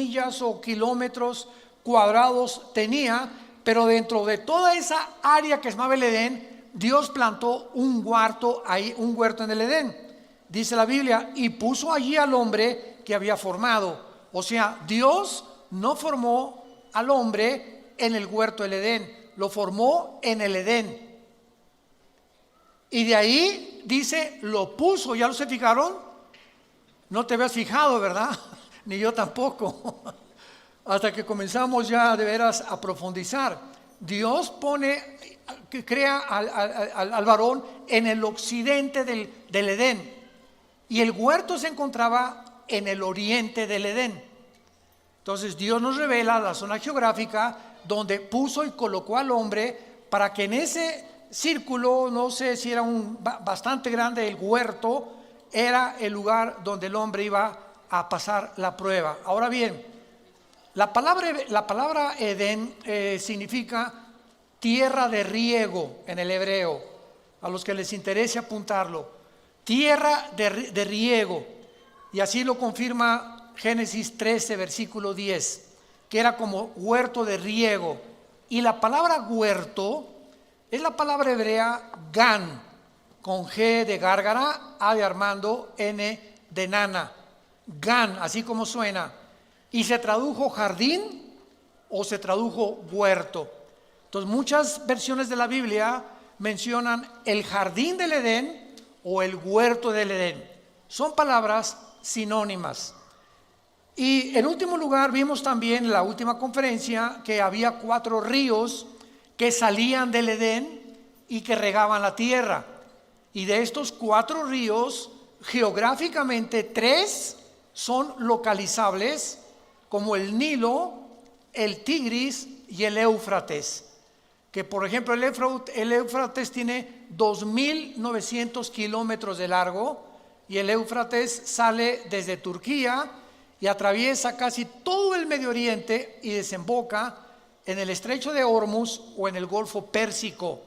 millas o kilómetros cuadrados tenía, pero dentro de toda esa área que se llamaba el Edén, Dios plantó un huerto ahí, un huerto en el Edén. Dice la Biblia, y puso allí al hombre que había formado. O sea, Dios no formó al hombre en el huerto del Edén, lo formó en el Edén. Y de ahí dice, lo puso. ¿Ya lo se fijaron? No te habías fijado, ¿verdad? Ni yo tampoco. Hasta que comenzamos ya de veras a profundizar. Dios pone, que crea al varón en el occidente del Edén. Y el huerto se encontraba en el oriente del Edén. Entonces Dios nos revela la zona geográfica donde puso y colocó al hombre para que en ese círculo, no sé si era bastante grande el huerto, era el lugar donde el hombre iba a pasar la prueba. Ahora bien, la palabra Edén significa tierra de riego en el hebreo, a los que les interese apuntarlo. Tierra de riego, y así lo confirma Génesis 13, versículo 10, que era como huerto de riego. Y la palabra huerto es la palabra hebrea gan, con G de gárgara, A de Armando, N de nana. Gan, así como suena. Y se tradujo jardín o se tradujo huerto. Entonces muchas versiones de la Biblia mencionan el jardín del Edén o el huerto del Edén. Son palabras sinónimas. Y en último lugar vimos también en la última conferencia que había 4 ríos que salían del Edén y que regaban la tierra. Y de estos 4 ríos, geográficamente 3 son localizables, como el Nilo, el Tigris y el Éufrates. Que por ejemplo el Éufrates tiene 2.900 kilómetros de largo, y el Éufrates sale desde Turquía y atraviesa casi todo el Medio Oriente y desemboca en el estrecho de Hormuz o en el Golfo Pérsico.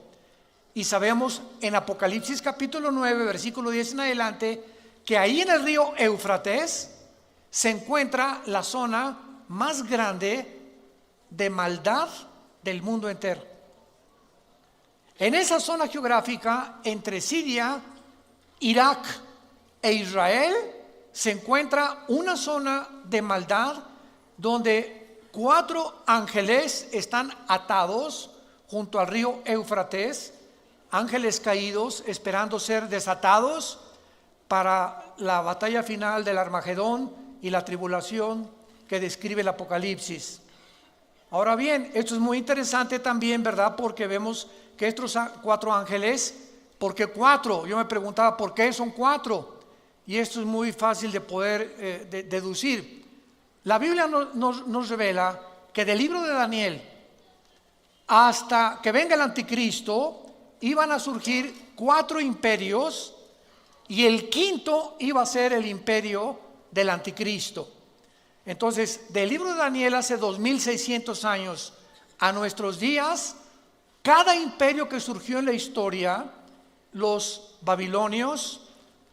Y sabemos en Apocalipsis capítulo 9, versículo 10 en adelante, que ahí en el río Éufrates se encuentra la zona más grande de maldad del mundo entero. En esa zona geográfica, entre Siria, Irak e Israel, se encuentra una zona de maldad donde 4 ángeles están atados junto al río Éufrates, ángeles caídos esperando ser desatados para la batalla final del Armagedón y la tribulación que describe el Apocalipsis. Ahora bien, esto es muy interesante también, ¿verdad? Porque vemos que estos 4 ángeles, ¿por qué 4? Yo me preguntaba, ¿por qué son 4? Y esto es muy fácil de poder deducir. La Biblia nos revela que del libro de Daniel hasta que venga el anticristo iban a surgir 4 imperios, y el quinto iba a ser el imperio del anticristo. Entonces, del libro de Daniel hace 2600 años a nuestros días, cada imperio que surgió en la historia, los babilonios,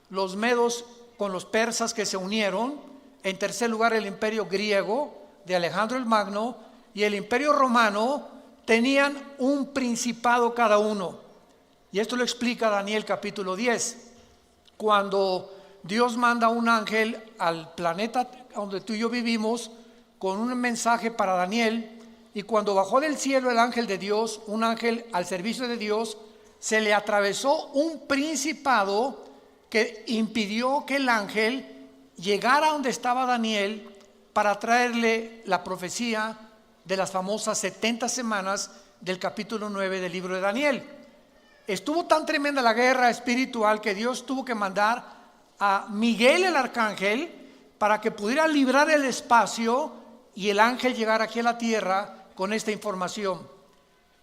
los medos con los persas que se unieron, en tercer lugar el imperio griego de Alejandro el Magno y el imperio romano, tenían un principado cada uno. Y esto lo explica Daniel capítulo 10, cuando Dios manda un ángel al planeta donde tú y yo vivimos con un mensaje para Daniel. Y cuando bajó del cielo el ángel de Dios, un ángel al servicio de Dios, se le atravesó un principado que impidió que el ángel llegara a donde estaba Daniel para traerle la profecía de las famosas 70 semanas del capítulo 9 del libro de Daniel. Estuvo tan tremenda la guerra espiritual que Dios tuvo que mandar a Miguel el arcángel para que pudiera librar el espacio y el ángel llegara aquí a la tierra con esta información.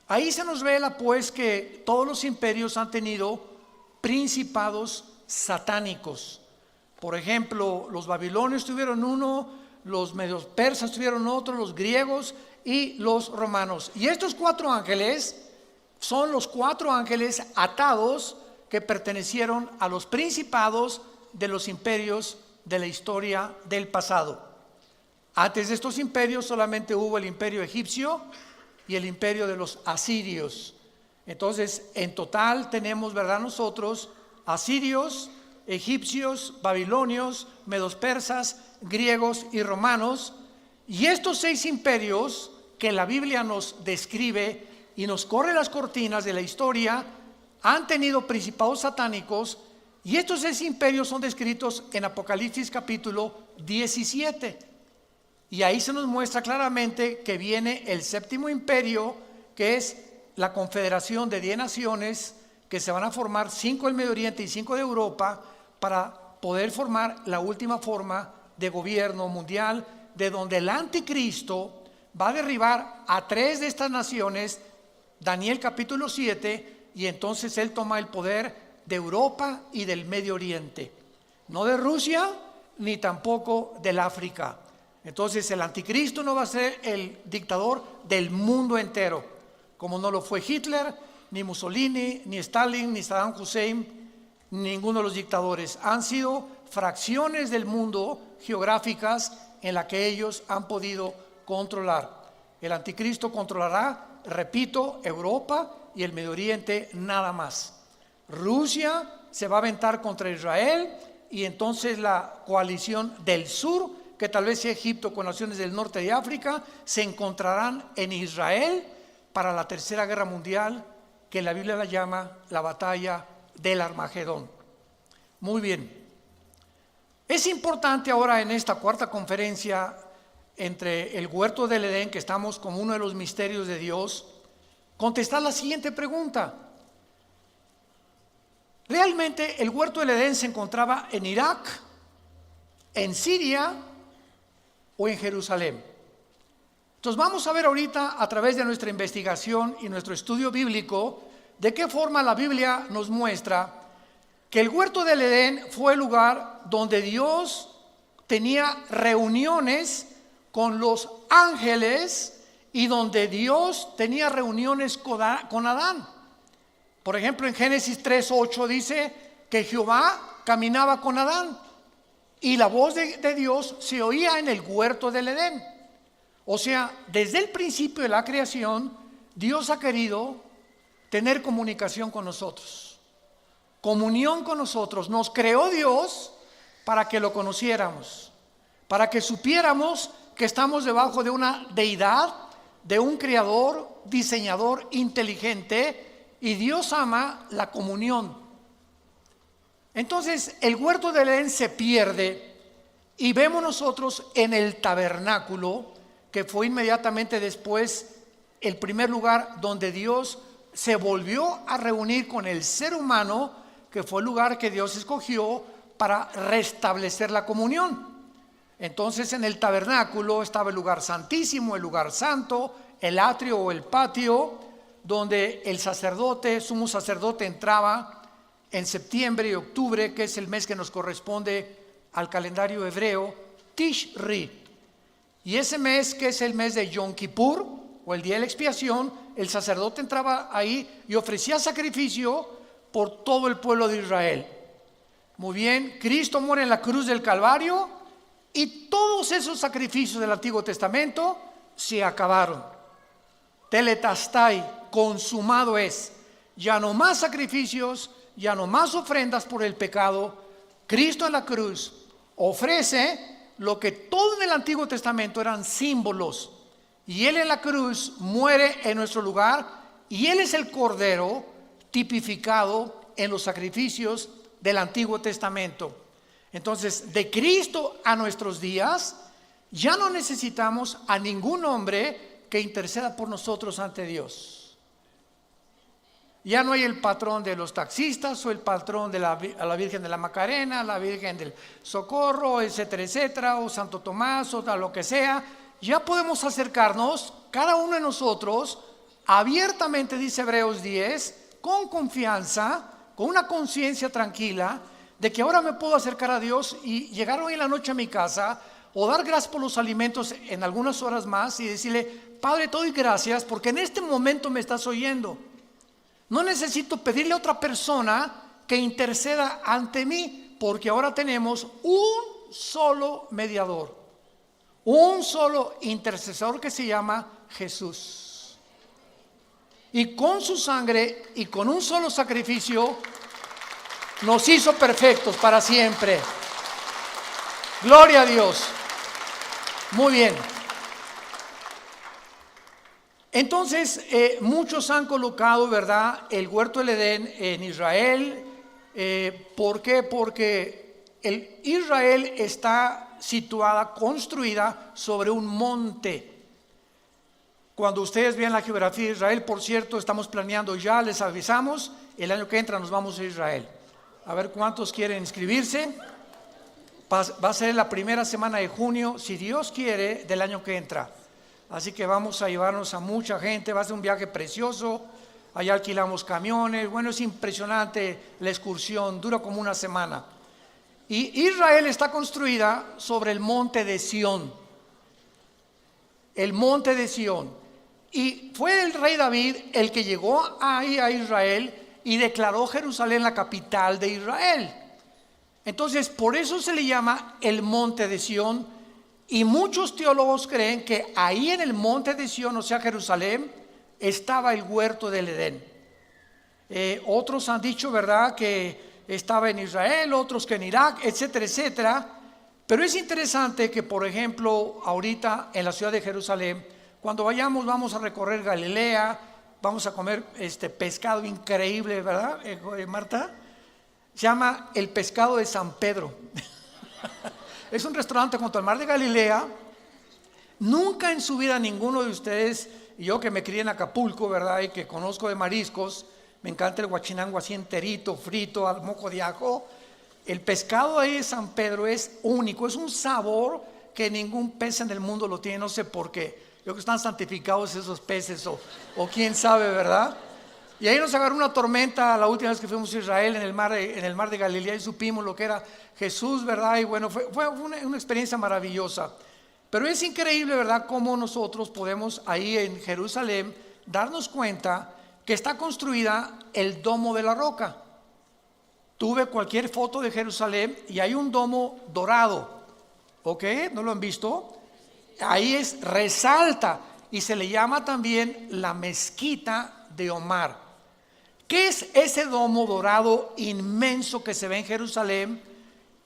Ahí se nos revela pues que todos los imperios han tenido principados satánicos. Por ejemplo, los babilonios tuvieron uno, los medios persas tuvieron otro, los griegos y los romanos. Y estos 4 ángeles son los 4 ángeles atados que pertenecieron a los principados de los imperios de la historia del pasado. Antes de estos imperios solamente hubo el imperio egipcio y el imperio de los asirios. Entonces, en total tenemos, ¿verdad?, nosotros asirios, egipcios, babilonios, medos persas, griegos y romanos. Y estos 6 imperios que la Biblia nos describe y nos corre las cortinas de la historia, han tenido principados satánicos, y estos 6 imperios son descritos en Apocalipsis capítulo 17. Y ahí se nos muestra claramente que viene el 7º imperio, que es la confederación de 10 naciones, que se van a formar 5 del Medio Oriente y 5 de Europa, para poder formar la última forma de gobierno mundial, de donde el anticristo va a derribar a 3 de estas naciones, Daniel capítulo 7, y entonces él toma el poder de Europa y del Medio Oriente, no de Rusia ni tampoco del África. Entonces el anticristo no va a ser el dictador del mundo entero, como no lo fue Hitler, ni Mussolini, ni Stalin, ni Saddam Hussein, ninguno de los dictadores. Han sido fracciones del mundo geográficas en la que ellos han podido controlar. El anticristo controlará, repito, Europa y el Medio Oriente nada más. Rusia se va a aventar contra Israel, y entonces la coalición del sur, que tal vez sea Egipto con naciones del norte de África, se encontrarán en Israel para la tercera guerra mundial, que la Biblia la llama la batalla del Armagedón. Muy bien. Es importante ahora en esta cuarta conferencia entre el huerto del Edén, que estamos como uno de los misterios de Dios, contestar la siguiente pregunta. ¿Realmente el huerto del Edén se encontraba en Irak, en Siria o en Jerusalén? Entonces vamos a ver ahorita, a través de nuestra investigación y nuestro estudio bíblico, de qué forma la Biblia nos muestra que el huerto del Edén fue el lugar donde Dios tenía reuniones con los ángeles y donde Dios tenía reuniones con Adán. Por ejemplo, en Génesis 3:8 dice que Jehová caminaba con Adán y la voz de Dios se oía en el huerto del Edén. O sea, desde el principio de la creación, Dios ha querido tener comunicación con nosotros, comunión con nosotros. Nos creó Dios para que lo conociéramos, para que supiéramos que estamos debajo de una deidad, de un creador, diseñador inteligente, y Dios ama la comunión. Entonces el huerto del Edén se pierde, y vemos nosotros en el tabernáculo, que fue inmediatamente después el primer lugar donde Dios se volvió a reunir con el ser humano, que fue el lugar que Dios escogió para restablecer la comunión. Entonces en el tabernáculo estaba el lugar santísimo, el lugar santo, el atrio o el patio, donde el sacerdote, sumo sacerdote, entraba en septiembre y octubre, que es el mes que nos corresponde al calendario hebreo, Tishri. Y ese mes, que es el mes de Yom Kippur, o el día de la expiación, el sacerdote entraba ahí y ofrecía sacrificio por todo el pueblo de Israel. Muy bien, Cristo muere en la cruz del Calvario, y todos esos sacrificios del Antiguo Testamento se acabaron. Tetelestai, consumado es. Ya no más sacrificios, ya no más ofrendas por el pecado. Cristo en la cruz ofrece lo que todo en el Antiguo Testamento eran símbolos, y Él en la cruz muere en nuestro lugar, y Él es el Cordero tipificado en los sacrificios del Antiguo Testamento. Entonces, de Cristo a nuestros días, ya no necesitamos a ningún hombre que interceda por nosotros ante Dios. Ya no hay el patrón de los taxistas, o el patrón de la Virgen de la Macarena, la Virgen del Socorro, etcétera, etcétera, o Santo Tomás, o lo que sea. Ya podemos acercarnos, cada uno de nosotros, abiertamente, dice Hebreos 10, con confianza, con una conciencia tranquila, de que ahora me puedo acercar a Dios y llegar hoy en la noche a mi casa, o dar gracias por los alimentos en algunas horas más, y decirle: Padre, te doy gracias porque en este momento me estás oyendo. No necesito pedirle a otra persona que interceda ante mí, porque ahora tenemos un solo mediador, Un solo intercesor que se llama Jesús. Y con su sangre y con un solo sacrificio nos hizo perfectos para siempre. Gloria a Dios. Muy bien. Entonces, muchos han colocado, ¿verdad?, el huerto del Edén en Israel. ¿Por qué? Porque Israel está situada, construida sobre un monte. Cuando ustedes vean la geografía de Israel, por cierto, estamos planeando ya, les avisamos, el año que entra nos vamos a Israel. A ver cuántos quieren inscribirse. Va a ser la primera semana de junio, si Dios quiere, del año que entra. Así que vamos a llevarnos a mucha gente, va a ser un viaje precioso. Allá alquilamos camiones, bueno, es impresionante la excursión, dura como una semana. Y Israel está construida sobre el monte de Sión. El monte de Sión. Y fue el rey David el que llegó ahí a Israel y declaró Jerusalén la capital de Israel. Entonces, por eso se le llama el monte de Sión. Y muchos teólogos creen que ahí en el monte de Sión, o sea, Jerusalén, estaba el huerto del Edén. Otros han dicho, ¿verdad?, que estaba en Israel, otros que en Irak, etcétera, etcétera. Pero es interesante que, por ejemplo, ahorita en la ciudad de Jerusalén, cuando vayamos, vamos a recorrer Galilea, vamos a comer pescado increíble, ¿verdad, Marta? Se llama el pescado de San Pedro. Es un restaurante junto al mar de Galilea. Nunca en su vida ninguno de ustedes, y yo que me crié en Acapulco, ¿verdad?, y que conozco de mariscos, me encanta el guachinango así enterito, frito, al mojo de ajo. El pescado ahí de San Pedro es único, es un sabor que ningún pez en el mundo lo tiene, no sé por qué. Yo creo que están santificados esos peces o quién sabe, ¿verdad? Y ahí nos agarró una tormenta la última vez que fuimos a Israel en el mar de Galilea y supimos lo que era Jesús, ¿verdad? Y bueno, fue una experiencia maravillosa. Pero es increíble, ¿verdad?, cómo nosotros podemos ahí en Jerusalén darnos cuenta que está construida el domo de la roca. Tuve cualquier foto de Jerusalén y hay un domo dorado, ¿ok? ¿No lo han visto? Ahí resalta y se le llama también la mezquita de Omar. ¿Qué es ese domo dorado inmenso que se ve en Jerusalén?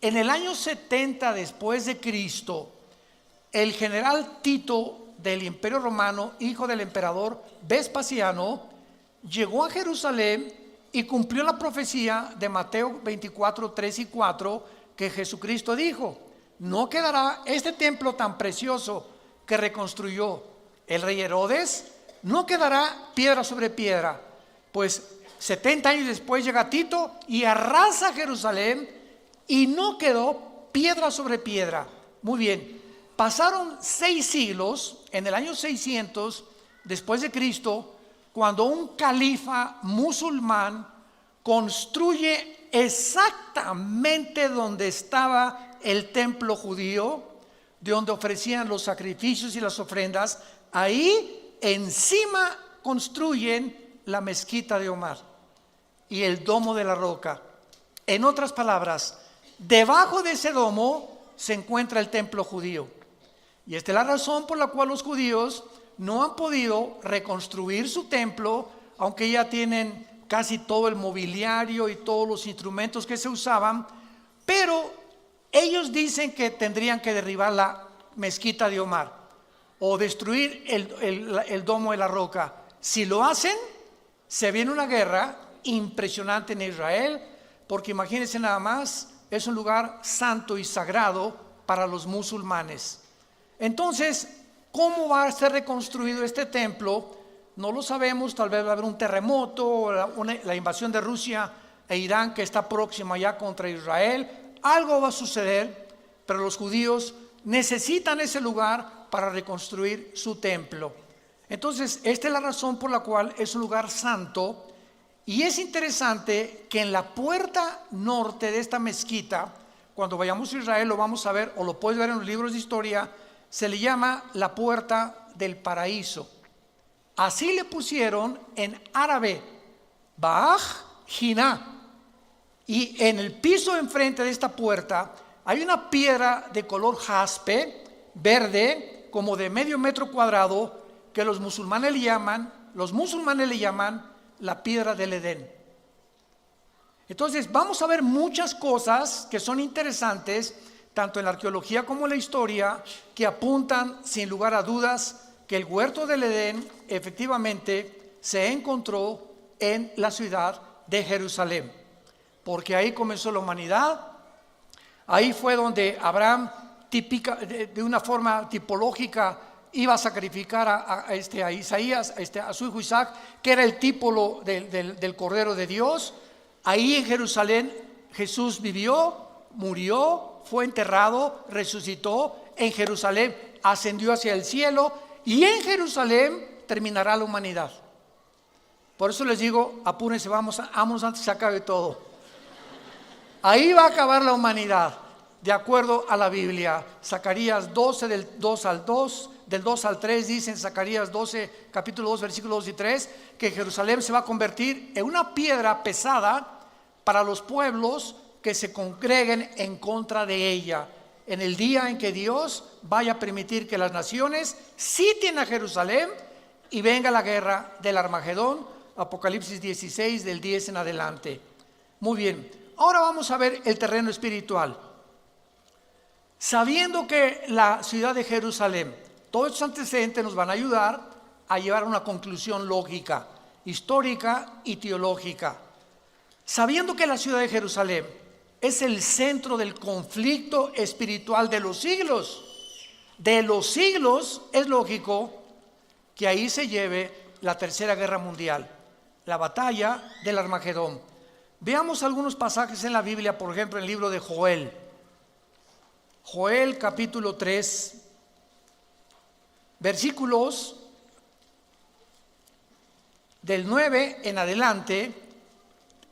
En el año 70 después de Cristo, el general Tito del Imperio Romano, hijo del emperador Vespasiano, llegó a Jerusalén y cumplió la profecía de Mateo 24, 3 y 4, que Jesucristo dijo: no quedará este templo tan precioso que reconstruyó el rey Herodes, no quedará piedra sobre piedra. Pues 70 años después llega Tito y arrasa Jerusalén y no quedó piedra sobre piedra. Muy bien, pasaron 6 siglos, en el año 600 después de Cristo, cuando un califa musulmán construye exactamente donde estaba el templo judío, de donde ofrecían los sacrificios y las ofrendas. Ahí encima construyen la mezquita de Omar y el domo de la roca. En otras palabras, debajo de ese domo se encuentra el templo judío. Y esta es la razón por la cual los judíos no han podido reconstruir su templo, aunque ya tienen casi todo el mobiliario y todos los instrumentos que se usaban, pero ellos dicen que tendrían que derribar la mezquita de Omar o destruir el domo de la roca. Si lo hacen, se viene una guerra impresionante en Israel, porque imagínense nada más, es un lugar santo y sagrado para los musulmanes. Entonces, ¿cómo va a ser reconstruido este templo? No lo sabemos, tal vez va a haber un terremoto, la invasión de Rusia e Irán que está próxima ya contra Israel. Algo va a suceder, pero los judíos necesitan ese lugar para reconstruir su templo. Entonces, esta es la razón por la cual es un lugar santo. Y es interesante que en la puerta norte de esta mezquita, cuando vayamos a Israel lo vamos a ver, o lo puedes ver en los libros de historia, se le llama la puerta del paraíso. Así le pusieron en árabe, Ba'aj Jiná. Y en el piso enfrente de esta puerta hay una piedra de color jaspe verde, como de medio metro cuadrado, que los musulmanes le llaman la piedra del Edén. Entonces vamos a ver muchas cosas que son interesantes, tanto en la arqueología como en la historia, que apuntan sin lugar a dudas que el huerto del Edén efectivamente se encontró en la ciudad de Jerusalén, porque ahí comenzó la humanidad. Ahí fue donde Abraham, de una forma tipológica, iba a sacrificar a Isaías, a su hijo Isaac, que era el tipo del Cordero de Dios. Ahí en Jerusalén Jesús vivió, murió, fue enterrado, resucitó. En Jerusalén ascendió hacia el cielo, y en Jerusalén terminará la humanidad. Por eso les digo, apúrense, vamos antes que se acabe todo. Ahí va a acabar la humanidad, de acuerdo a la Biblia. Zacarías 12, del 2 al 3, dice en Zacarías 12, capítulo 2, versículos 2 y 3, que Jerusalén se va a convertir en una piedra pesada para los pueblos que se congreguen en contra de ella, en el día en que Dios vaya a permitir que las naciones sitien a Jerusalén y venga la guerra del Armagedón. Apocalipsis 16, del 10 en adelante. Muy bien, ahora vamos a ver el terreno espiritual. Sabiendo que la ciudad de Jerusalén, todos estos antecedentes nos van a ayudar a llevar a una conclusión lógica, histórica y teológica. Sabiendo que la ciudad de Jerusalén es el centro del conflicto espiritual de los siglos, es lógico que ahí se lleve la tercera guerra mundial, la batalla del Armagedón. Veamos algunos pasajes en la Biblia, por ejemplo en el libro de Joel. Joel capítulo 3, versículos del 9 en adelante.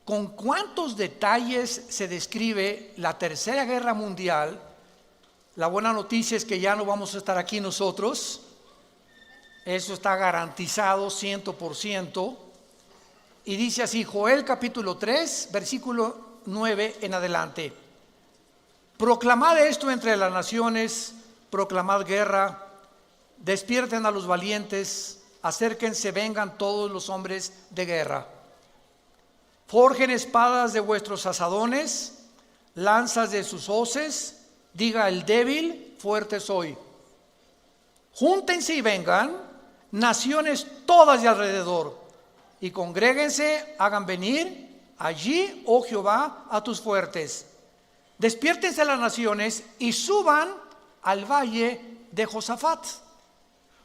Con cuántos detalles se describe la tercera guerra mundial. La buena noticia es que ya no vamos a estar aquí nosotros. Eso está garantizado 100%. Y dice así, Joel capítulo 3, versículo 9 en adelante. Proclamad esto entre las naciones, proclamad guerra, despierten a los valientes, acérquense, vengan todos los hombres de guerra. Forjen espadas de vuestros asadones, lanzas de sus hoces, diga el débil, fuerte soy. Júntense y vengan, naciones todas de alrededor, y congréguense, hagan venir allí, oh Jehová, a tus fuertes. Despiértense las naciones y suban al valle de Josafat,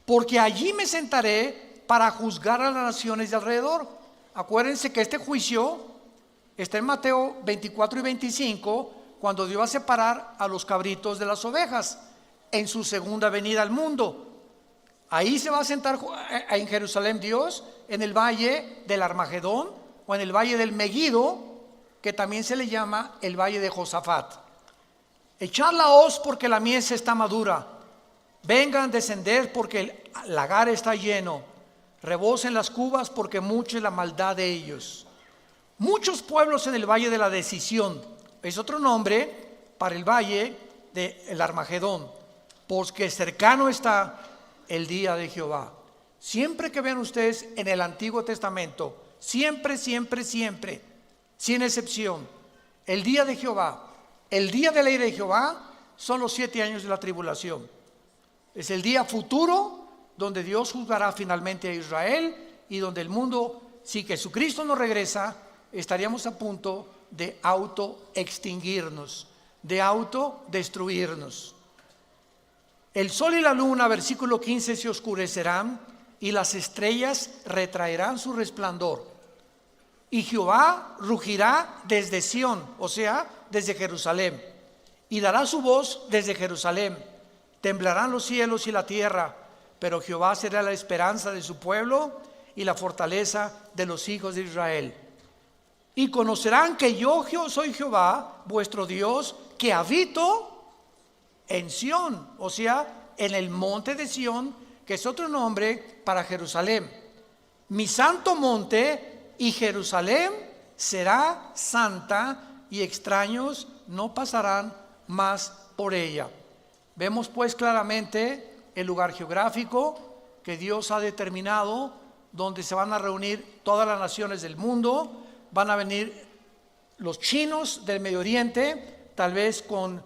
porque allí me sentaré para juzgar a las naciones de alrededor. Acuérdense que este juicio está en Mateo 24 y 25, cuando Dios va a separar a los cabritos de las ovejas en su segunda venida al mundo. Ahí se va a sentar en Jerusalén Dios, en el valle del Armagedón o en el valle del Megido, que también se le llama el valle de Josafat. Echad la hoz porque la mies está madura, vengan, descender porque el lagar está lleno. Rebosen las cubas porque mucha es la maldad de ellos. Muchos pueblos en el valle de la decisión, es otro nombre para el valle del Armagedón, porque cercano está el día de Jehová. Siempre que vean ustedes en el Antiguo Testamento, siempre, sin excepción, el día de Jehová, el día de la ira de Jehová, son los 7 años de la tribulación. Es el día futuro donde Dios juzgará finalmente a Israel y donde el mundo, si Jesucristo no regresa, estaríamos a punto de autoextinguirnos, de autodestruirnos. El sol y la luna, versículo 15, se oscurecerán y las estrellas retraerán su resplandor. Y Jehová rugirá desde Sión, o sea, desde Jerusalén, y dará su voz desde Jerusalén. Temblarán los cielos y la tierra, pero Jehová será la esperanza de su pueblo y la fortaleza de los hijos de Israel. Y conocerán que yo soy Jehová, vuestro Dios, que habito en Sión, o sea, en el monte de Sión, que es otro nombre para Jerusalén. Mi santo monte, y Jerusalén será santa, y extraños no pasarán más por ella. Vemos pues claramente el lugar geográfico que Dios ha determinado, donde se van a reunir todas las naciones del mundo. Van a venir los chinos del Medio Oriente, tal vez con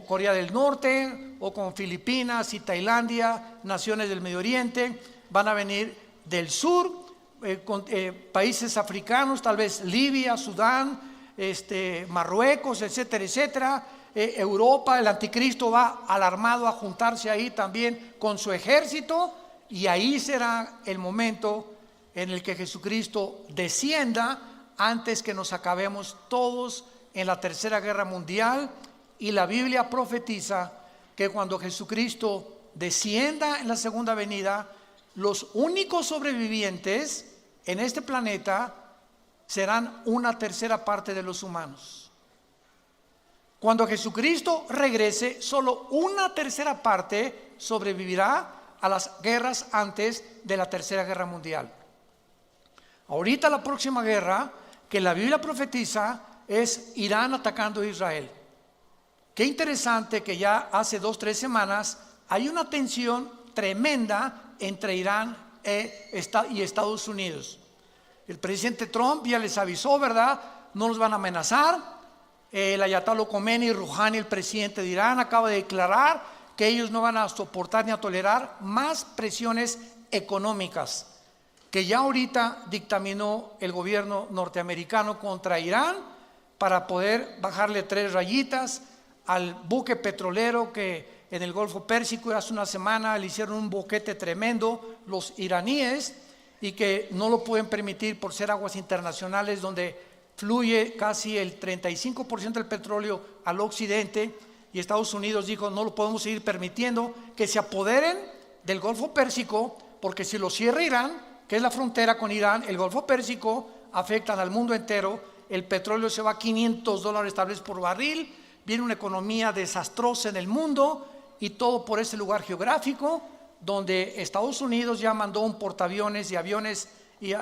Corea del Norte o con Filipinas y Tailandia, naciones del Medio Oriente. Van a venir del sur, con países africanos, tal vez Libia, Sudán, Marruecos, etcétera, etcétera. Europa, el anticristo va alarmado a juntarse ahí también con su ejército, y ahí será el momento en el que Jesucristo descienda antes que nos acabemos todos en la tercera guerra mundial. Y la Biblia profetiza que cuando Jesucristo descienda en la segunda venida, los únicos sobrevivientes en este planeta serán una tercera parte de los humanos. Cuando Jesucristo regrese, solo una tercera parte sobrevivirá a las guerras antes de la tercera guerra mundial. Ahorita la próxima guerra que la Biblia profetiza es Irán atacando a Israel. Qué interesante que ya hace 2-3 semanas hay una tensión tremenda entre Irán y Estados Unidos. El presidente Trump ya les avisó, ¿verdad? No los van a amenazar. El Ayatollah Khomeini Rouhani, el presidente de Irán, acaba de declarar que ellos no van a soportar ni a tolerar más presiones económicas que ya ahorita dictaminó el gobierno norteamericano contra Irán, para poder bajarle 3 rayitas al buque petrolero que en el Golfo Pérsico hace una semana le hicieron un boquete tremendo los iraníes, y que no lo pueden permitir por ser aguas internacionales donde fluye casi el 35% del petróleo al occidente. Y Estados Unidos dijo: no lo podemos seguir permitiendo que se apoderen del Golfo Pérsico, porque si lo cierra Irán, que es la frontera con Irán, el Golfo Pérsico, afectan al mundo entero. El petróleo se va a $500 tal vez por barril, viene una economía desastrosa en el mundo, y todo por ese lugar geográfico donde Estados Unidos ya mandó un portaaviones y aviones y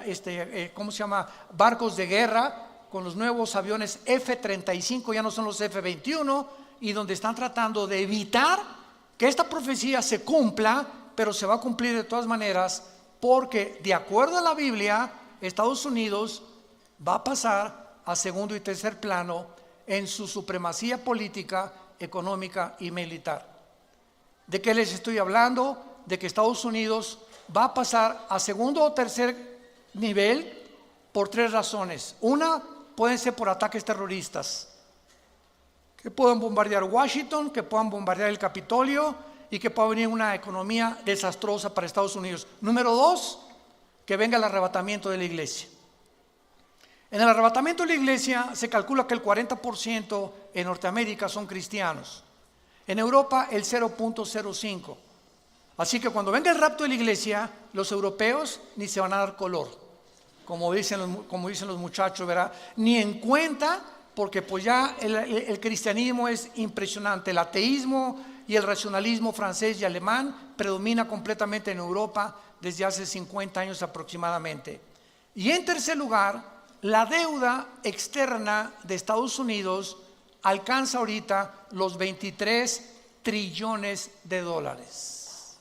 barcos de guerra con los nuevos aviones F-35, ya no son los F-21, y donde están tratando de evitar que esta profecía se cumpla, pero se va a cumplir de todas maneras, porque de acuerdo a la Biblia, Estados Unidos va a pasar a segundo y tercer plano en su supremacía política, económica y militar. ¿De qué les estoy hablando? De que Estados Unidos va a pasar a segundo o tercer nivel por 3 razones. Una, pueden ser por ataques terroristas, que puedan bombardear Washington, que puedan bombardear el Capitolio, y que pueda venir una economía desastrosa para Estados Unidos. Número 2, que venga el arrebatamiento de la iglesia. En el arrebatamiento de la iglesia se calcula que el 40% en Norteamérica son cristianos, en Europa el 0.05. Así que cuando venga el rapto de la iglesia, los europeos ni se van a dar color, como dicen los muchachos, ¿verdad? Ni en cuenta, porque pues ya el cristianismo es impresionante. El ateísmo y el racionalismo francés y alemán predomina completamente en Europa desde hace 50 años aproximadamente. Y en tercer lugar, la deuda externa de Estados Unidos alcanza ahorita los 23 trillones de dólares.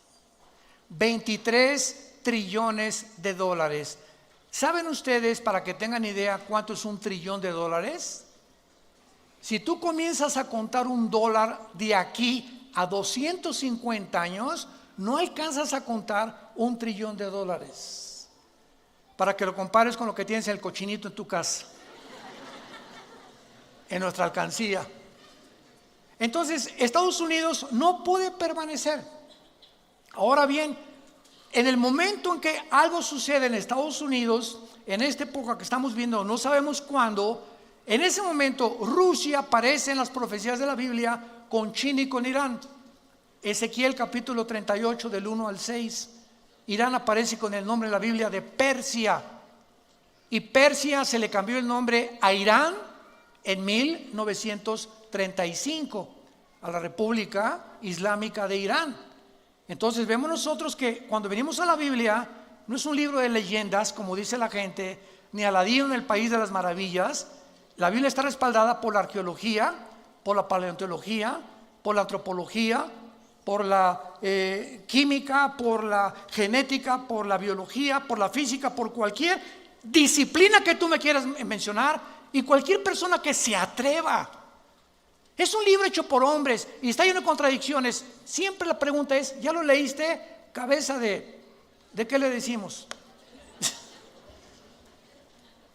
23 trillones de dólares. ¿Saben ustedes, para que tengan idea, cuánto es $1 trillón? Si tú comienzas a contar $1 de aquí a 250 años, no alcanzas a contar $1 trillón. Para que lo compares con lo que tienes en el cochinito en tu casa, en nuestra alcancía. Entonces, Estados Unidos no puede permanecer. Ahora bien, en el momento en que algo sucede en Estados Unidos, en esta época que estamos viendo, no sabemos cuándo, en ese momento Rusia aparece en las profecías de la Biblia con China y con Irán. Ezequiel capítulo 38 del 1 al 6. Irán aparece con el nombre en la Biblia de Persia, y Persia se le cambió el nombre a Irán en 1935, a la República Islámica de Irán. Entonces vemos nosotros que cuando venimos a la Biblia, no es un libro de leyendas como dice la gente, ni Aladino en el país de las maravillas. La Biblia está respaldada por la arqueología, por la paleontología, por la antropología, por la química, por la genética, por la biología, por la física, por cualquier disciplina que tú me quieras mencionar, y cualquier persona que se atreva. Es un libro hecho por hombres y está lleno de contradicciones. Siempre la pregunta es, ¿ya lo leíste? Cabeza ¿de qué le decimos?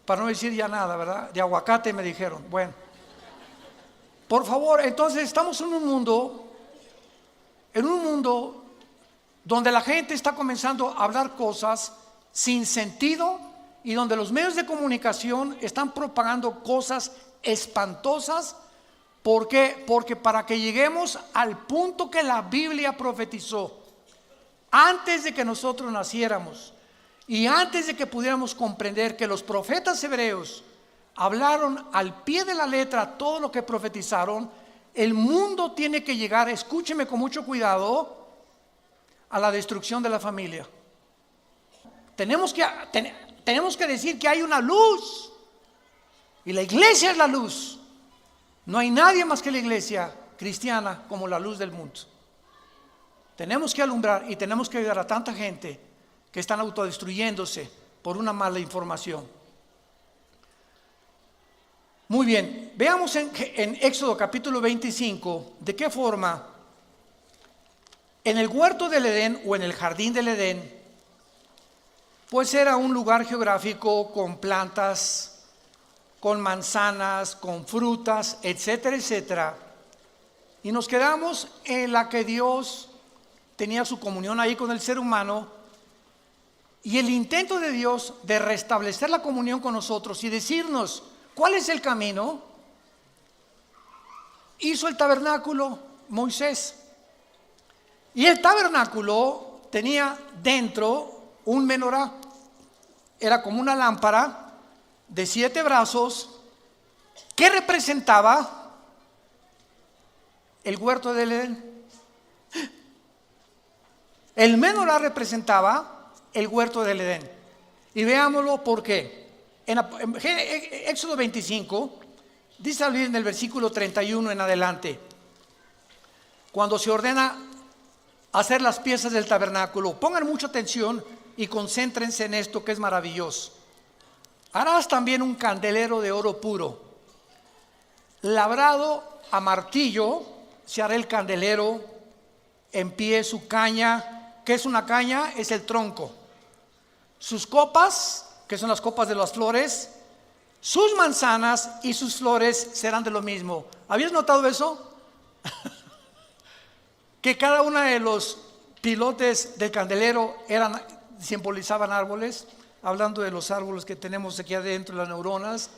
Para no decir ya nada, ¿verdad? De aguacate me dijeron. Bueno, por favor, entonces estamos en un mundo donde la gente está comenzando a hablar cosas sin sentido y donde los medios de comunicación están propagando cosas espantosas. ¿Por qué? Porque para que lleguemos al punto que la Biblia profetizó, antes de que nosotros naciéramos y antes de que pudiéramos comprender que los profetas hebreos hablaron al pie de la letra todo lo que profetizaron, el mundo tiene que llegar, escúcheme con mucho cuidado, a la destrucción de la familia. Tenemos que decir que hay una luz y la iglesia es la luz. No hay nadie más que la iglesia cristiana como la luz del mundo. Tenemos que alumbrar y tenemos que ayudar a tanta gente que están autodestruyéndose por una mala información. Muy bien, veamos en Éxodo capítulo 25 de qué forma en el huerto del Edén o en el jardín del Edén, pues era un lugar geográfico con plantas, con manzanas, con frutas, etcétera, etcétera. Y nos quedamos en la que Dios tenía su comunión ahí con el ser humano, y el intento de Dios de restablecer la comunión con nosotros y decirnos cuál es el camino. Hizo el tabernáculo Moisés, y el tabernáculo tenía dentro un menorá, era como una lámpara de 7 brazos que representaba el huerto del Edén. El menorá representaba el huerto del Edén. Y veámoslo por qué. En Éxodo 25 dice en el versículo 31 en adelante, cuando se ordena hacer las piezas del tabernáculo, pongan mucha atención y concéntrense en esto que es maravilloso. Harás también un candelero de oro puro, labrado a martillo se hará el candelero, en pie su caña. ¿Qué es una caña? Es el tronco. Sus copas, que son las copas de las flores, sus manzanas y sus flores serán de lo mismo. ¿Habías notado eso? Que cada uno de los pilotes del candelero simbolizaban árboles. Hablando de los árboles que tenemos aquí adentro, las neuronas.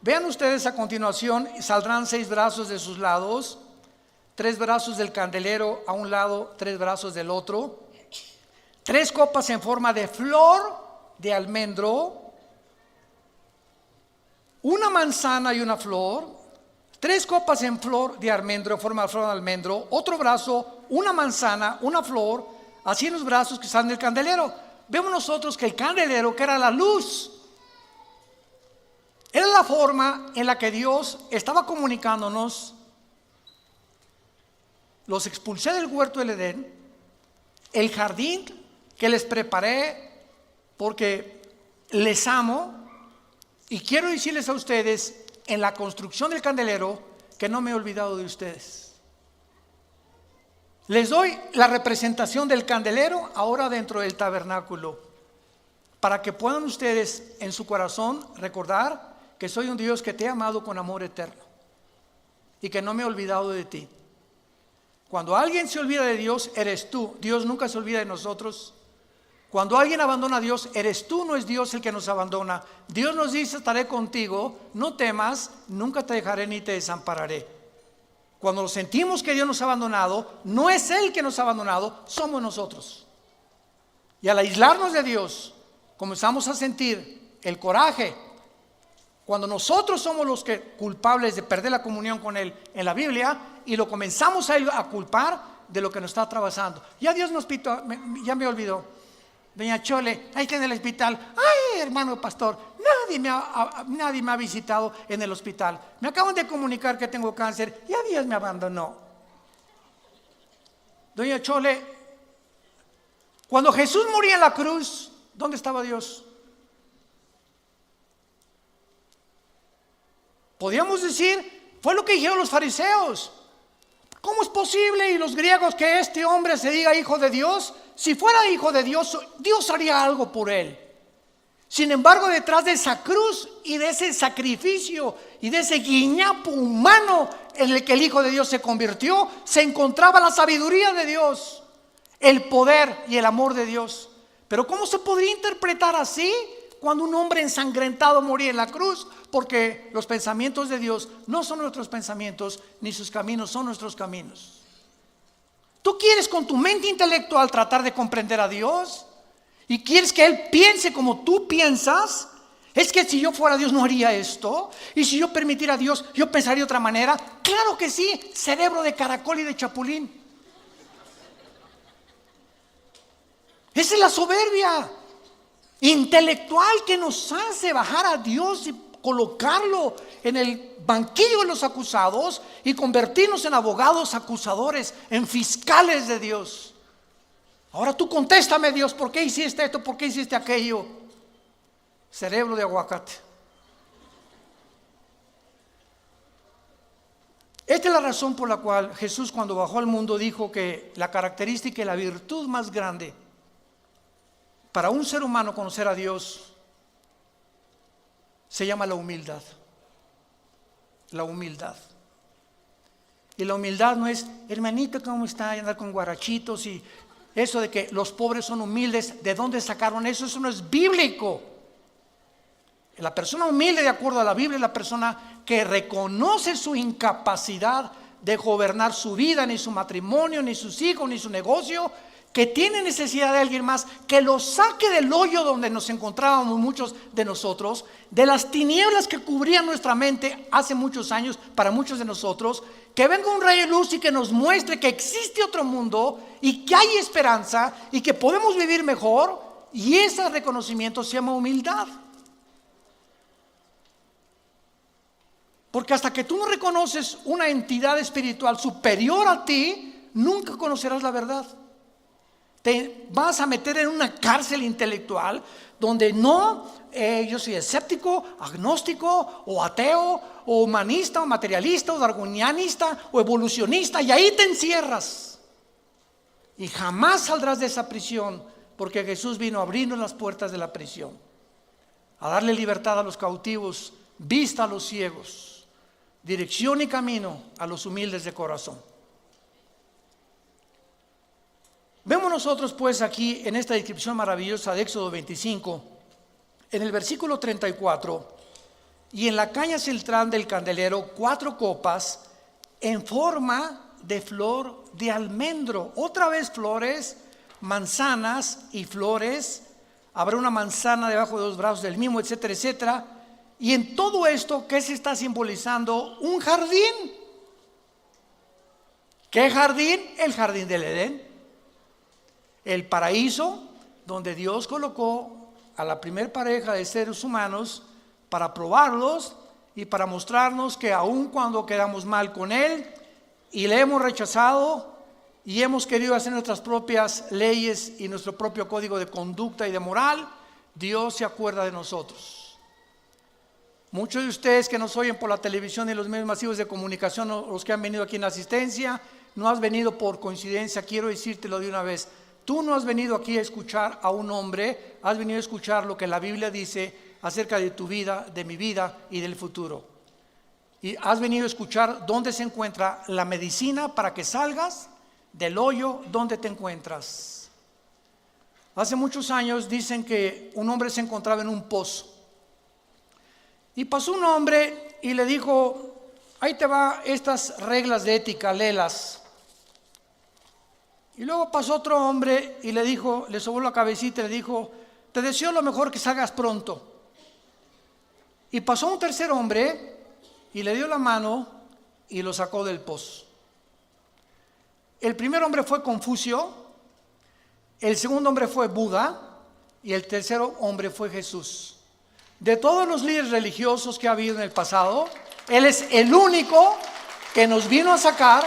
Vean ustedes a continuación, saldrán 6 brazos de sus lados, 3 brazos del candelero a un lado, 3 brazos del otro, 3 copas en forma de flor de almendro, una manzana y una flor, 3 copas en flor de almendro, forma de flor de almendro, otro brazo, una manzana, una flor, así en los brazos que salen del candelero. Vemos nosotros que el candelero, que era la luz, era la forma en la que Dios estaba comunicándonos. Los expulsé del huerto del Edén, el jardín que les preparé porque les amo, y quiero decirles a ustedes en la construcción del candelero que no me he olvidado de ustedes. Les doy la representación del candelero ahora dentro del tabernáculo, para que puedan ustedes en su corazón recordar que soy un Dios que te ha amado con amor eterno y que no me he olvidado de ti. Cuando alguien se olvida de Dios, eres tú. Dios nunca se olvida de nosotros. Cuando alguien abandona a Dios, eres tú, no es Dios el que nos abandona. Dios nos dice: estaré contigo, no temas, nunca te dejaré ni te desampararé. Cuando sentimos que Dios nos ha abandonado, no es Él que nos ha abandonado, somos nosotros. Y al aislarnos de Dios, comenzamos a sentir el coraje. Cuando nosotros somos los culpables de perder la comunión con Él en la Biblia, y lo comenzamos a culpar de lo que nos está atravesando. Ya Dios nos pitó, ya me olvidó. Doña Chole, ahí está en el hospital. Ay, hermano pastor, nadie me ha visitado en el hospital. Me acaban de comunicar que tengo cáncer. Ya Dios me abandonó. Doña Chole, cuando Jesús moría en la cruz, ¿dónde estaba Dios? Podríamos decir, fue lo que dijeron los fariseos. ¿Cómo es posible, y los griegos, que este hombre se diga hijo de Dios? Si fuera hijo de Dios, Dios haría algo por él. Sin embargo, detrás de esa cruz y de ese sacrificio y de ese guiñapo humano en el que el Hijo de Dios se convirtió, se encontraba la sabiduría de Dios, el poder y el amor de Dios. Pero ¿cómo se podría interpretar así cuando un hombre ensangrentado moría en la cruz? Porque los pensamientos de Dios no son nuestros pensamientos, ni sus caminos son nuestros caminos. ¿Tú quieres con tu mente intelectual tratar de comprender a Dios? ¿Y quieres que Él piense como tú piensas? Es que si yo fuera Dios no haría esto. Y si yo permitiera a Dios, yo pensaría de otra manera. Claro que sí, cerebro de caracol y de chapulín. Esa es la soberbia intelectual que nos hace bajar a Dios y colocarlo en el banquillo de los acusados y convertirnos en abogados acusadores, en fiscales de Dios. Ahora tú contéstame, Dios, ¿por qué hiciste esto? ¿Por qué hiciste aquello? Cerebro de aguacate. Esta es la razón por la cual Jesús, cuando bajó al mundo, dijo que la característica y la virtud más grande para un ser humano conocer a Dios se llama la humildad. La humildad. Y la humildad no es, hermanito, ¿cómo está? Y andar con guarachitos y eso de que los pobres son humildes. ¿De dónde sacaron eso? Eso no es bíblico. La persona humilde, de acuerdo a la Biblia, es la persona que reconoce su incapacidad de gobernar su vida, ni su matrimonio, ni sus hijos, ni su negocio, que tiene necesidad de alguien más que lo saque del hoyo donde nos encontrábamos muchos de nosotros, de las tinieblas que cubrían nuestra mente hace muchos años para muchos de nosotros, que venga un rayo de luz y que nos muestre que existe otro mundo y que hay esperanza y que podemos vivir mejor, y ese reconocimiento se llama humildad. Porque hasta que tú no reconoces una entidad espiritual superior a ti, nunca conocerás la verdad. Te vas a meter en una cárcel intelectual donde yo soy escéptico, agnóstico o ateo o humanista o materialista o darwinianista o evolucionista, y ahí te encierras y jamás saldrás de esa prisión, porque Jesús vino a abrirnos las puertas de la prisión, a darle libertad a los cautivos, vista a los ciegos, dirección y camino a los humildes de corazón. Vemos nosotros pues aquí en esta descripción maravillosa de Éxodo 25, en el versículo 34, y en la caña central del candelero 4 copas en forma de flor de almendro. Otra vez flores, manzanas y flores. Habrá una manzana debajo de los brazos del mismo, etcétera, etcétera. Y en todo esto, ¿qué se está simbolizando? Un jardín. ¿Qué jardín? El jardín del Edén. El paraíso donde Dios colocó a la primer pareja de seres humanos para probarlos y para mostrarnos que aun cuando quedamos mal con Él y le hemos rechazado y hemos querido hacer nuestras propias leyes y nuestro propio código de conducta y de moral, Dios se acuerda de nosotros. Muchos de ustedes que nos oyen por la televisión y los medios masivos de comunicación, o los que han venido aquí en la asistencia, no has venido por coincidencia. Quiero decírtelo de una vez. Tú no has venido aquí a escuchar a un hombre, has venido a escuchar lo que la Biblia dice acerca de tu vida, de mi vida y del futuro. Y has venido a escuchar dónde se encuentra la medicina para que salgas del hoyo donde te encuentras. Hace muchos años dicen que un hombre se encontraba en un pozo. Y pasó un hombre y le dijo, ahí te va estas reglas de ética, léelas. Y luego pasó otro hombre y le dijo, le sobó la cabecita y le dijo, te deseo lo mejor, que salgas pronto. Y pasó un tercer hombre y le dio la mano y lo sacó del pozo. El primer hombre fue Confucio, el segundo hombre fue Buda y el tercero hombre fue Jesús. De todos los líderes religiosos que ha habido en el pasado, Él es el único que nos vino a sacar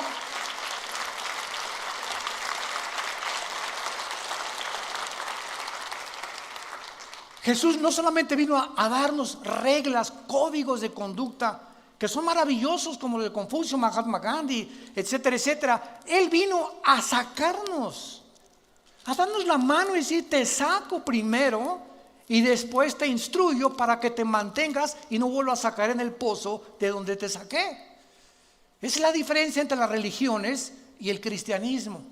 Jesús no solamente vino a darnos reglas, códigos de conducta, que son maravillosos como el de Confucio, Mahatma Gandhi, etcétera, etcétera. Él vino a sacarnos, a darnos la mano y decir: te saco primero y después te instruyo para que te mantengas y no vuelvas a caer en el pozo de donde te saqué. Esa es la diferencia entre las religiones y el cristianismo.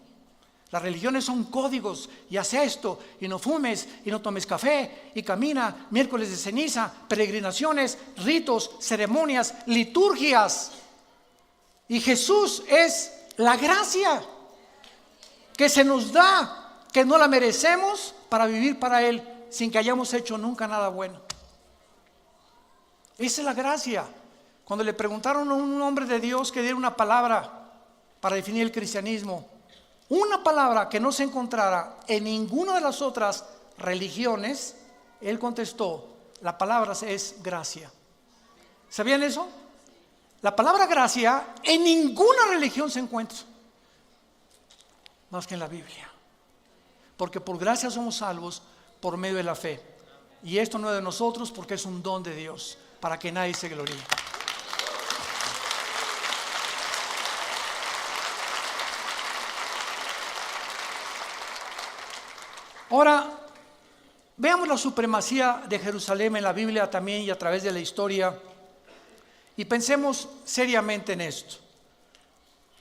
Las religiones son códigos: y haz esto, y no fumes, y no tomes café, y camina miércoles de ceniza, peregrinaciones, ritos, ceremonias, liturgias. Y Jesús es la gracia que se nos da, que no la merecemos, para vivir para Él sin que hayamos hecho nunca nada bueno. Esa es la gracia. Cuando le preguntaron a un hombre de Dios que diera una palabra para definir el cristianismo, una palabra que no se encontrara en ninguna de las otras religiones, él contestó: la palabra es gracia. ¿Sabían eso? La palabra gracia en ninguna religión se encuentra más que en la Biblia, porque por gracia somos salvos por medio de la fe, y esto no es de nosotros, porque es un don de Dios, para que nadie se gloríe. Ahora, veamos la supremacía de Jerusalén en la Biblia también y a través de la historia, y pensemos seriamente en esto.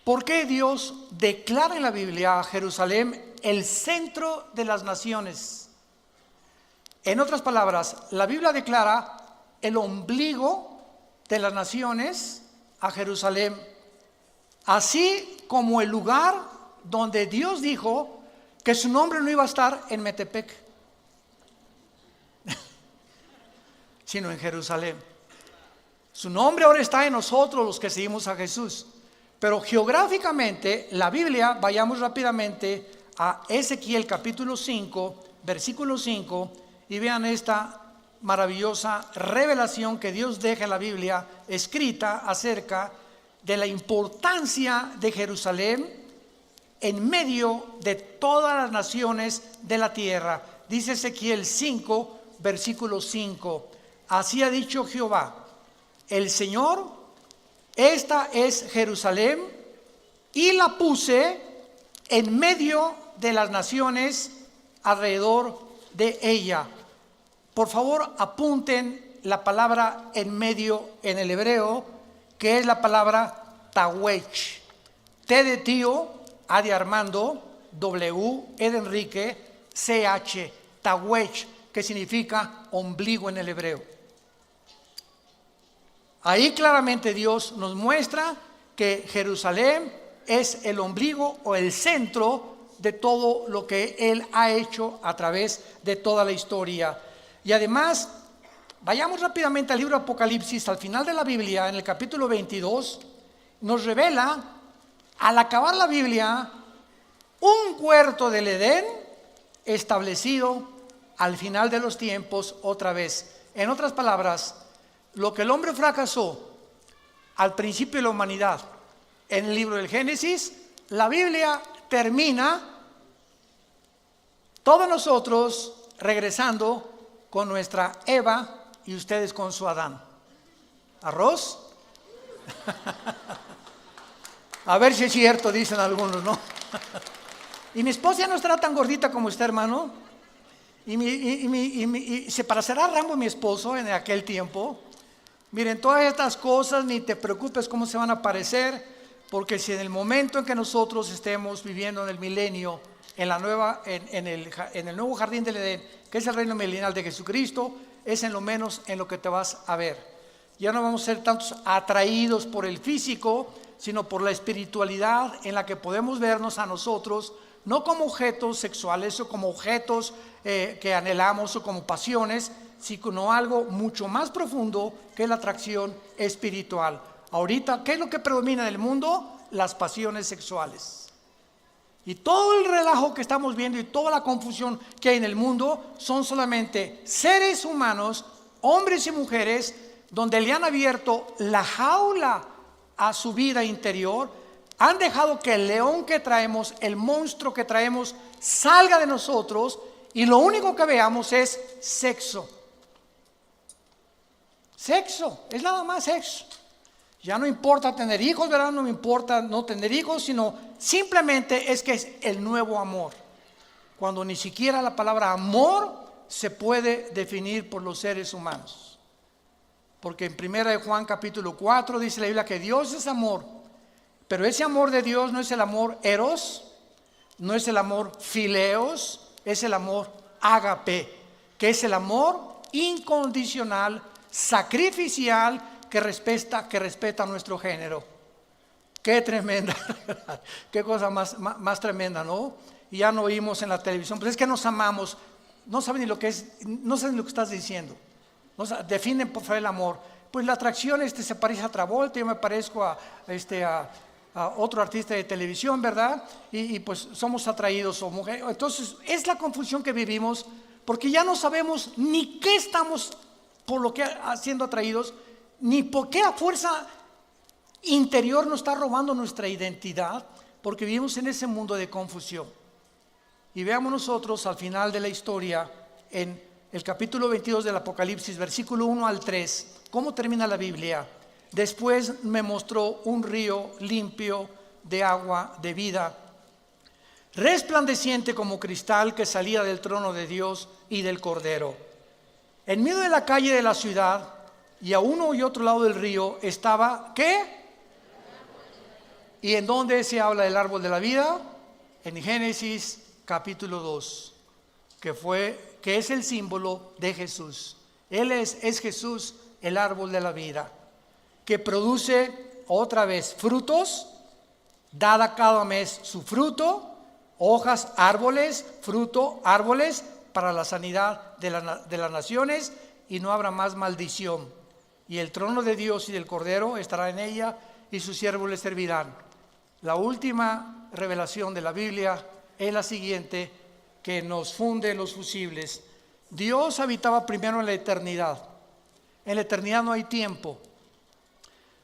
¿Por qué Dios declara en la Biblia a Jerusalén el centro de las naciones? En otras palabras, la Biblia declara el ombligo de las naciones a Jerusalén, así como el lugar donde Dios dijo que su nombre no iba a estar en Metepec, sino en Jerusalén. Su nombre ahora está en nosotros, los que seguimos a Jesús. Pero geográficamente, la Biblia, vayamos rápidamente a Ezequiel capítulo 5, versículo 5, y vean esta maravillosa revelación que Dios deja en la Biblia escrita acerca de la importancia de Jerusalén en medio de todas las naciones de la tierra. Dice Ezequiel 5, versículo 5: así ha dicho Jehová, el Señor, esta es Jerusalén, y la puse en medio de las naciones alrededor de ella. Por favor, apunten la palabra en medio en el hebreo, que es la palabra tawech. T de tío, A de Armando, W, E de Enrique, CH, tawech, que significa ombligo en el hebreo. Ahí claramente Dios nos muestra que Jerusalén es el ombligo o el centro de todo lo que Él ha hecho a través de toda la historia. Y además, vayamos rápidamente al libro de Apocalipsis, al final de la Biblia, en el capítulo 22, nos revela, al acabar la Biblia, un huerto del Edén establecido al final de los tiempos otra vez. En otras palabras, lo que el hombre fracasó al principio de la humanidad en el libro del Génesis, la Biblia termina todos nosotros regresando con nuestra Eva y ustedes con su Adán. ¿Arroz? A ver si es cierto, dicen algunos, ¿no? Y mi esposa ya no estará tan gordita como usted, hermano. Y para cerrar Rambo, mi esposo, en aquel tiempo, miren, todas estas cosas ni te preocupes cómo se van a parecer, porque si en el momento en que nosotros estemos viviendo en el milenio, en el nuevo jardín del Edén, que es el reino milenial de Jesucristo, es en lo menos en lo que te vas a ver. Ya no vamos a ser tantos atraídos por el físico, sino por la espiritualidad en la que podemos vernos a nosotros, no como objetos sexuales o como objetos que anhelamos o como pasiones, sino algo mucho más profundo, que es la atracción espiritual. Ahorita, ¿qué es lo que predomina en el mundo? Las pasiones sexuales. Y todo el relajo que estamos viendo y toda la confusión que hay en el mundo son solamente seres humanos, hombres y mujeres, donde le han abierto la jaula a su vida interior, han dejado que el león que traemos, el monstruo que traemos, salga de nosotros y lo único que veamos es sexo. Sexo, es nada más sexo. Ya no importa tener hijos, ¿verdad? No me importa no tener hijos, sino simplemente es que es el nuevo amor. Cuando ni siquiera la palabra amor se puede definir por los seres humanos. Porque en 1 Juan capítulo 4 dice la Biblia que Dios es amor. Pero ese amor de Dios no es el amor eros, no es el amor fileos, es el amor ágape, que es el amor incondicional, sacrificial, que respeta nuestro género. Qué tremenda, qué cosa más tremenda, ¿no? Y ya no oímos en la televisión, pues es que nos amamos, no saben ni lo que es, no saben lo que estás diciendo. No, definen por favor el amor. Pues la atracción se parece a Travolta, yo me parezco a otro artista de televisión, ¿verdad? Y pues somos atraídos o mujeres. Entonces es la confusión que vivimos, porque ya no sabemos ni qué estamos por lo que siendo atraídos, ni por qué a fuerza interior nos está robando nuestra identidad, porque vivimos en ese mundo de confusión. Y veamos nosotros al final de la historia, en el capítulo 22 del Apocalipsis, versículo 1 al 3, ¿cómo termina la Biblia? Después me mostró un río limpio de agua de vida, resplandeciente como cristal, que salía del trono de Dios y del Cordero. En medio de la calle de la ciudad y a uno y otro lado del río estaba, ¿qué? ¿Y en dónde se habla del árbol de la vida? En Génesis capítulo 2, que es el símbolo de Jesús. Él es Jesús, el árbol de la vida, que produce otra vez frutos, dada cada mes su fruto, hojas, árboles, fruto, árboles, para la sanidad de las naciones, y no habrá más maldición. Y el trono de Dios y del Cordero estará en ella, y sus siervos le servirán. La última revelación de la Biblia es la siguiente, que nos funde los fusibles. Dios habitaba primero en la eternidad. En la eternidad no hay tiempo.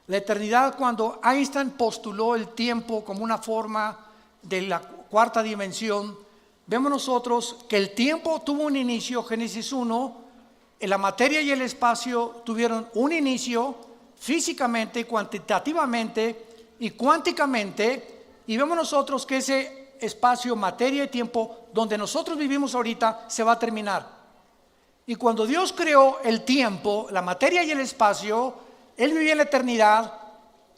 La eternidad, cuando Einstein postuló el tiempo como una forma de la cuarta dimensión, vemos nosotros que el tiempo tuvo un inicio, Génesis 1, la materia y el espacio tuvieron un inicio físicamente, cuantitativamente y cuánticamente, y vemos nosotros que ese espacio, materia y tiempo donde nosotros vivimos ahorita se va a terminar. Y cuando Dios creó el tiempo, la materia y el espacio, Él vivía en la eternidad,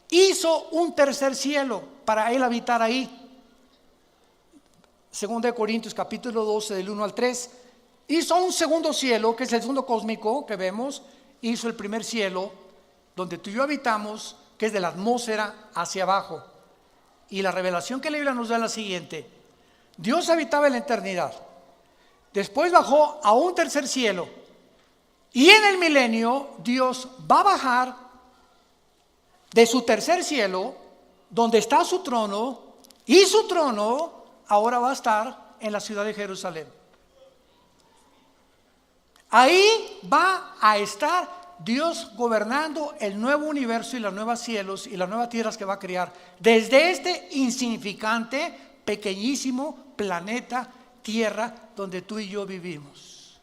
hizo un tercer cielo para Él habitar ahí. 2 Corintios capítulo 12 del 1 al 3, hizo un segundo cielo, que es el segundo cósmico que vemos, hizo el primer cielo, donde tú y yo habitamos, que es de la atmósfera hacia abajo. Y la revelación que la Biblia nos da es la siguiente: Dios habitaba en la eternidad, después bajó a un tercer cielo, y en el milenio Dios va a bajar de su tercer cielo, donde está su trono, y su trono ahora va a estar en la ciudad de Jerusalén. Ahí va a estar Dios gobernando el nuevo universo y los nuevos cielos y las nuevas tierras que va a crear desde este insignificante, pequeñísimo planeta Tierra donde tú y yo vivimos.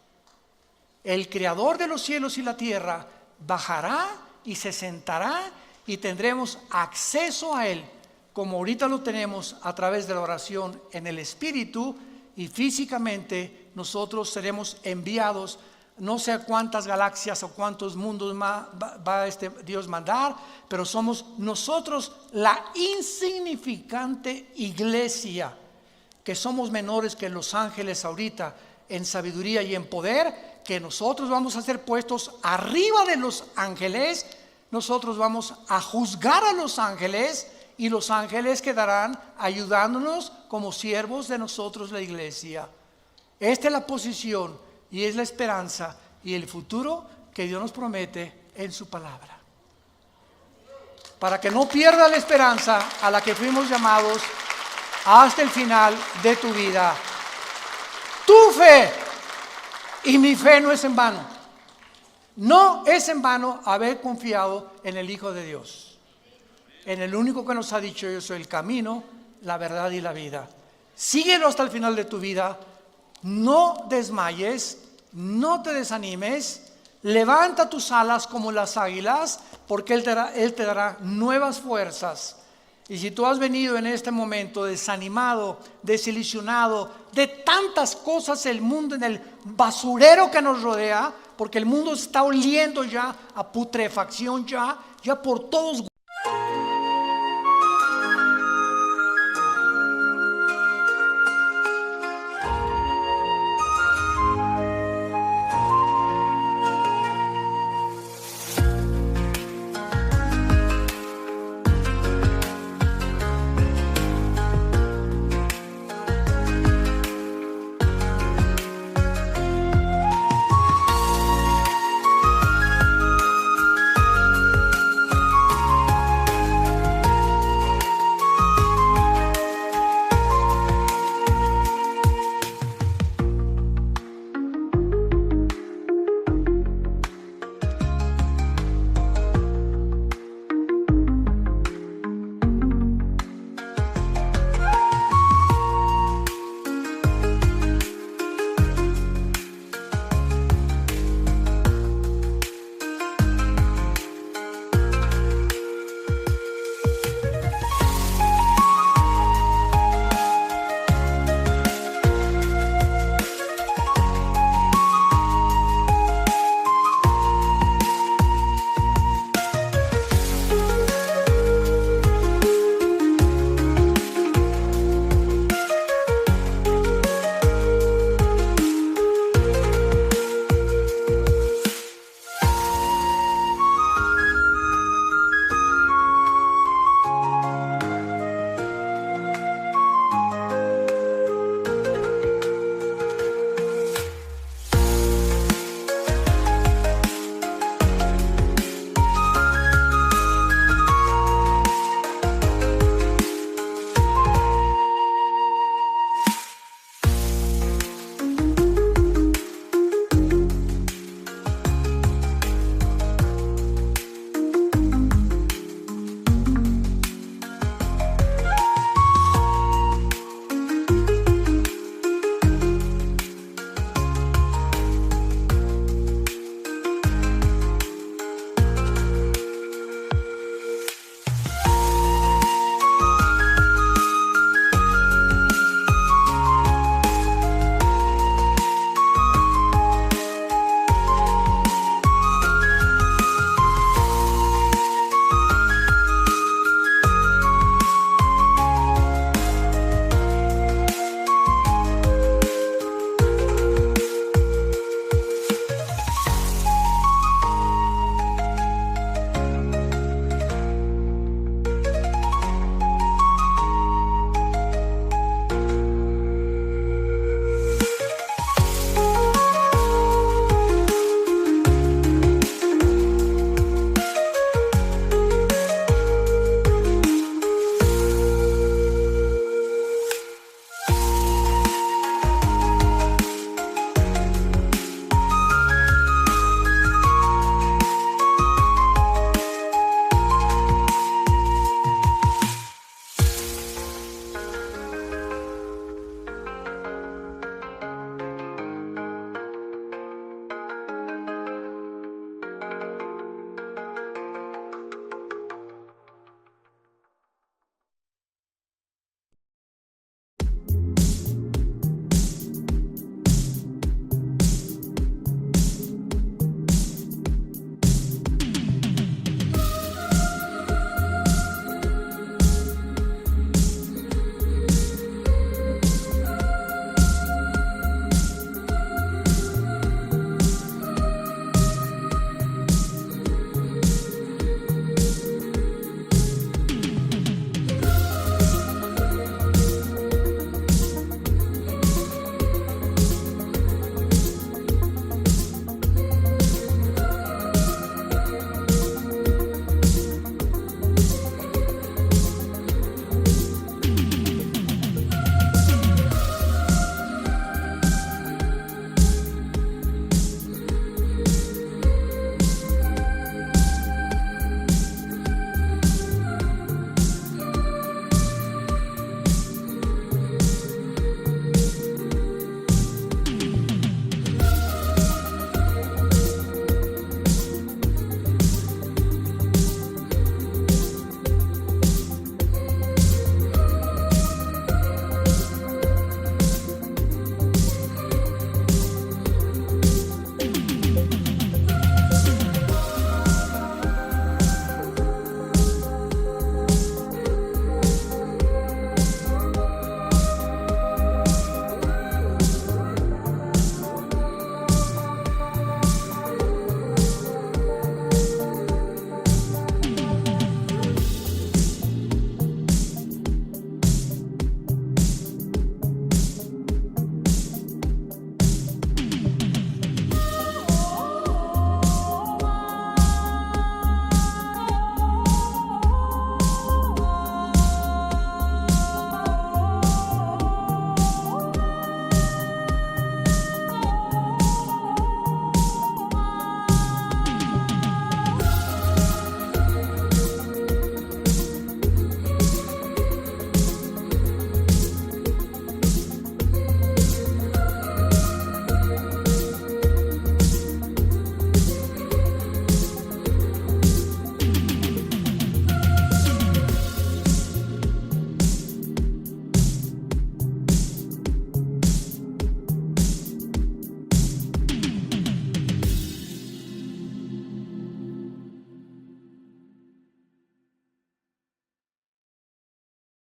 El creador de los cielos y la tierra bajará y se sentará y tendremos acceso a Él, como ahorita lo tenemos a través de la oración en el Espíritu, y físicamente nosotros seremos enviados. No sé cuántas galaxias o cuántos mundos va Dios mandar, pero somos nosotros la insignificante iglesia, que somos menores que los ángeles ahorita en sabiduría y en poder, que nosotros vamos a ser puestos arriba de los ángeles. Nosotros vamos a juzgar a los ángeles, y los ángeles quedarán ayudándonos como siervos de nosotros, la iglesia. Esta es la posición y es la esperanza y el futuro que Dios nos promete en su palabra. Para que no pierdas la esperanza a la que fuimos llamados hasta el final de tu vida. Tu fe y mi fe no es en vano. No es en vano haber confiado en el Hijo de Dios, en el único que nos ha dicho: yo soy el camino, la verdad y la vida. Síguelo hasta el final de tu vida. no desmayes, no te desanimes, levanta tus alas como las águilas, porque Él te dará nuevas fuerzas. Y si tú has venido en este momento desanimado, desilusionado de tantas cosas, el mundo, en el basurero que nos rodea, porque el mundo está oliendo ya a putrefacción, ya por todos